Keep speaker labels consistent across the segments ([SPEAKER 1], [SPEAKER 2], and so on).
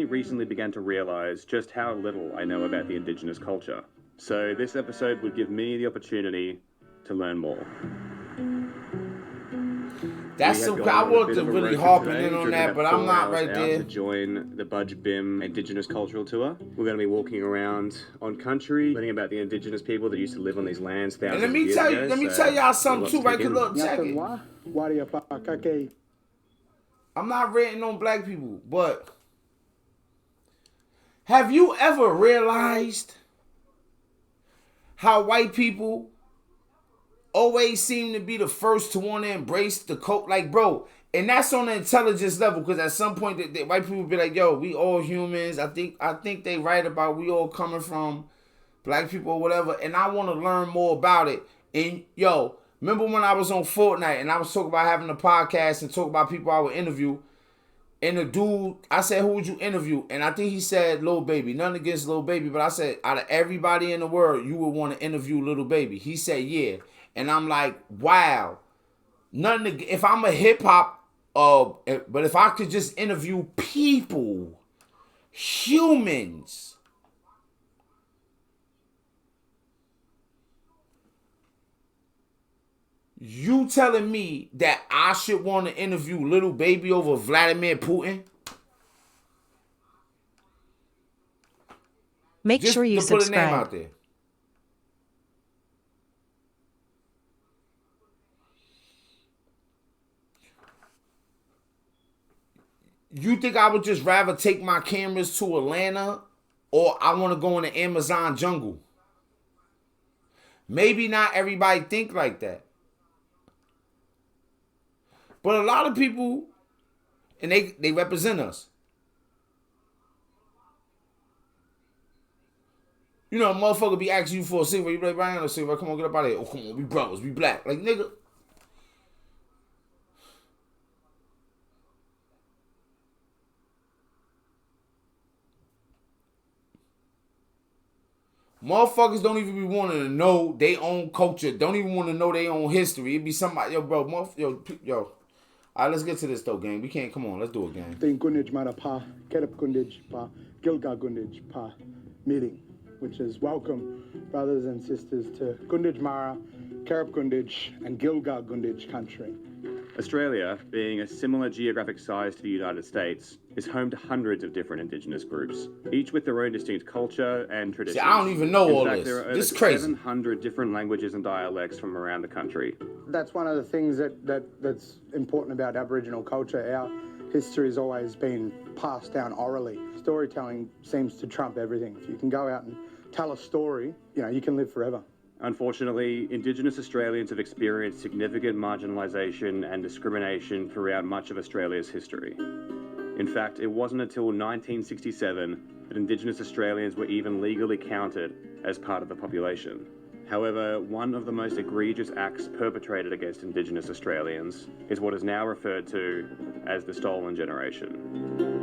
[SPEAKER 1] only recently began to realize just how little I know about the indigenous culture. So this episode would give me the opportunity to learn more.
[SPEAKER 2] That's so. I want to really harping in on that, but I'm not right there.
[SPEAKER 1] To join the Budge Bim Indigenous Cultural Tour. We're going to be walking around on country, learning about the indigenous people that used to live on these lands thousands of years ago.
[SPEAKER 2] Let me tell y'all something too, right? Cause look, check it. I'm not rating on black people, but have you ever realized how white people always seem to be the first to want to embrace the cult? Like, bro, and that's on the intelligence level, because at some point the white people be like, yo, we all humans. I think they right about we all coming from black people or whatever, and I want to learn more about it. And yo, remember when I was on Fortnite and I was talking about having a podcast and talk about people I would interview, and the dude, I said, who would you interview? And I think he said Lil Baby. Nothing against Lil Baby, but I said, out of everybody in the world, you would want to interview Lil Baby. He said, yeah. And I'm like, wow. Nothing. If I'm a hip hop, but if I could just interview people, humans. You telling me that I should want to interview Lil Baby over Vladimir Putin?
[SPEAKER 3] Make sure you subscribe.
[SPEAKER 2] Put a name out there. You think I would just rather take my cameras to Atlanta, or I want to go in the Amazon jungle? Maybe not everybody think like that. But a lot of people, and they represent us. You know, a motherfucker be asking you for a cigarette. You be like, Brian, a cigarette. Come on, get up out of here. Oh, come on, we brothers, we black. Like, nigga. Motherfuckers don't even be wanting to know their own culture. Don't even want to know their own history. It be somebody, yo, bro, yo. All right, let's get to this though, gang. We can't. Come on, let's do it, gang.
[SPEAKER 4] Think Gundage Mara Pa, Kerep Gundage Pa, Gilga Gundage Pa meeting, which is welcome, brothers and sisters, to Gundage Mara, Kerep Gundage, and Gilga Gundage country.
[SPEAKER 1] Australia, being a similar geographic size to the United States, is home to hundreds of different indigenous groups, each with their own distinct culture and traditions.
[SPEAKER 2] See, I don't even know all this.
[SPEAKER 1] There are over
[SPEAKER 2] this is crazy.
[SPEAKER 1] 700 different languages and dialects from around the country.
[SPEAKER 4] That's one of the things that's important about Aboriginal culture. Our history has always been passed down orally. Storytelling seems to trump everything. If you can go out and tell a story, you can live forever.
[SPEAKER 1] Unfortunately, Indigenous Australians have experienced significant marginalisation and discrimination throughout much of Australia's history. In fact, it wasn't until 1967 that Indigenous Australians were even legally counted as part of the population. However, one of the most egregious acts perpetrated against Indigenous Australians is what is now referred to as the Stolen Generation.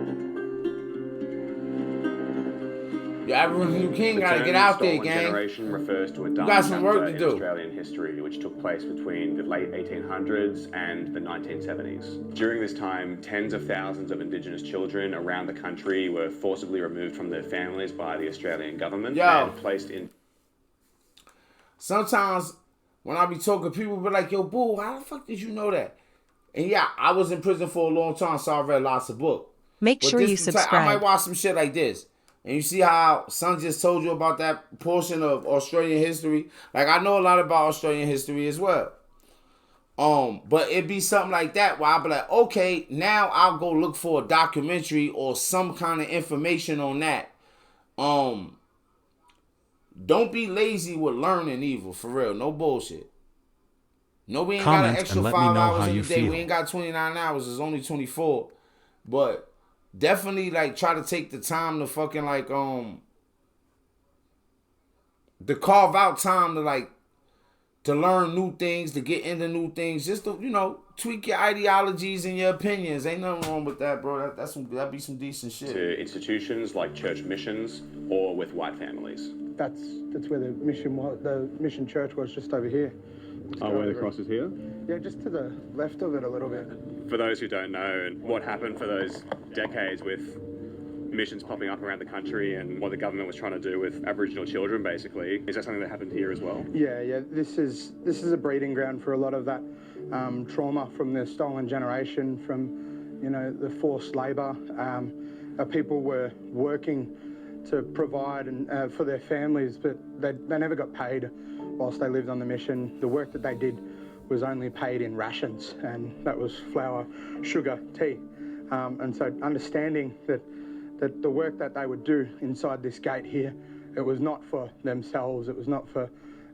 [SPEAKER 2] Yeah, Aboriginal King gotta get out there, gang.
[SPEAKER 1] Generation refers to a dark
[SPEAKER 2] got some work to do.
[SPEAKER 1] Australian history, which took place between the late 1800s and the 1970s. During this time, tens of thousands of Indigenous children around the country were forcibly removed from their families by the Australian government and placed in.
[SPEAKER 2] Sometimes when I be talking, people be like, yo, boo, how the fuck did you know that? And yeah, I was in prison for a long time, so I read lots of books.
[SPEAKER 3] Make sure you subscribe.
[SPEAKER 2] I might watch some shit like this. And you see how Son just told you about that portion of Australian history? Like, I know a lot about Australian history as well. But it'd be something like that where I'll be like, okay, now I'll go look for a documentary or some kind of information on that. Don't be lazy with learning either, for real. No bullshit. No, we ain't got an extra 5 hours in the day. We ain't got 29 hours. It's only 24. But definitely, like, try to take the time to fucking, like, to carve out time to, like, to learn new things, to get into new things, just to, tweak your ideologies and your opinions. Ain't nothing wrong with that, bro. That'd be some decent shit.
[SPEAKER 1] To institutions like church missions or with white families.
[SPEAKER 4] That's where the mission church was, just over here.
[SPEAKER 1] Where the cross is here?
[SPEAKER 4] Yeah, just to the left of it a little bit.
[SPEAKER 1] For those who don't know, what happened for those decades with missions popping up around the country and what the government was trying to do with Aboriginal children, basically. Is that something that happened here as well?
[SPEAKER 4] Yeah. This is a breeding ground for a lot of that trauma from the stolen generation, from the forced labour. People were working to provide and for their families, but they never got paid whilst they lived on the mission. The work that they did was only paid in rations, and that was flour, sugar, tea. And so understanding that the work that they would do inside this gate here, it was not for themselves, it was not for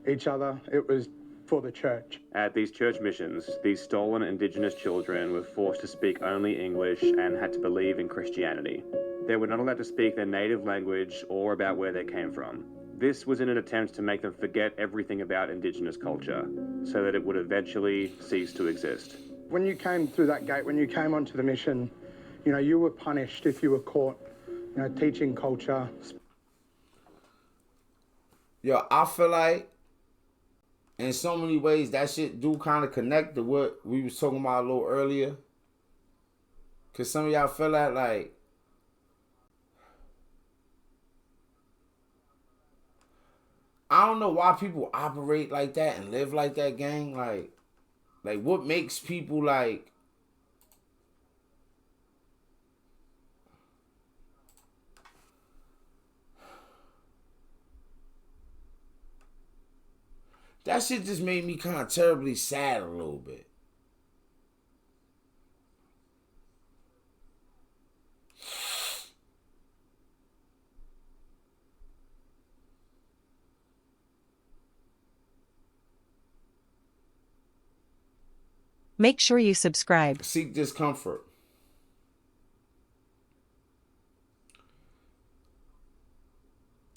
[SPEAKER 4] each other, it was for the church.
[SPEAKER 1] At these church missions, these stolen Indigenous children were forced to speak only English and had to believe in Christianity. They were not allowed to speak their native language or about where they came from. This was in an attempt to make them forget everything about Indigenous culture, so that it would eventually cease to exist.
[SPEAKER 4] When you came through that gate, when you came onto the mission, you were punished if you were caught, teaching culture.
[SPEAKER 2] Yo, I feel like in so many ways that shit do kind of connect to what we was talking about a little earlier. Cause some of y'all feel like I don't know why people operate like that and live like that, gang. Like what makes people like that shit just made me kind of terribly sad a little bit.
[SPEAKER 3] Make sure you subscribe.
[SPEAKER 2] Seek Discomfort.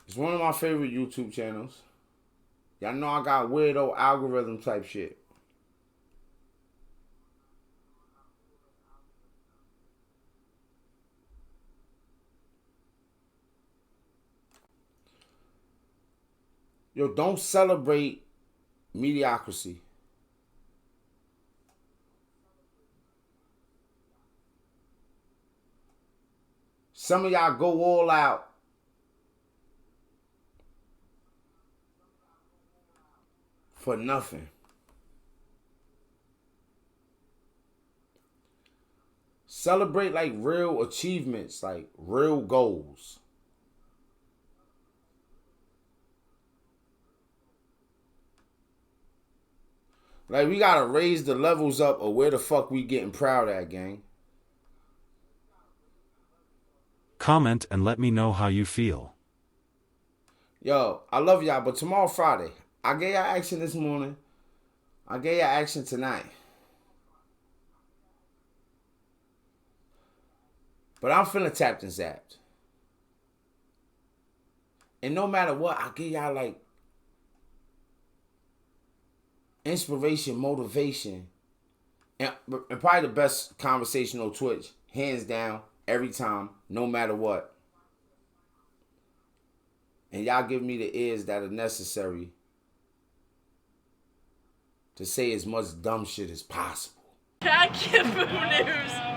[SPEAKER 2] It's one of my favorite YouTube channels. Y'all know I got weirdo algorithm type shit. Yo, don't celebrate mediocrity. Some of y'all go all out. For nothing. Celebrate like real achievements, like real goals. Like we gotta raise the levels up of where the fuck we getting proud at, gang.
[SPEAKER 5] Comment and let me know how you feel.
[SPEAKER 2] Yo, I love y'all, but tomorrow Friday. I gave y'all action this morning. I gave y'all action tonight. But I'm feeling tapped and zapped. And no matter what, I give y'all like inspiration, motivation, and probably the best conversation on Twitch. Hands down, every time, no matter what. And y'all give me the ears that are necessary to say as much dumb shit as possible.
[SPEAKER 6] Cat News.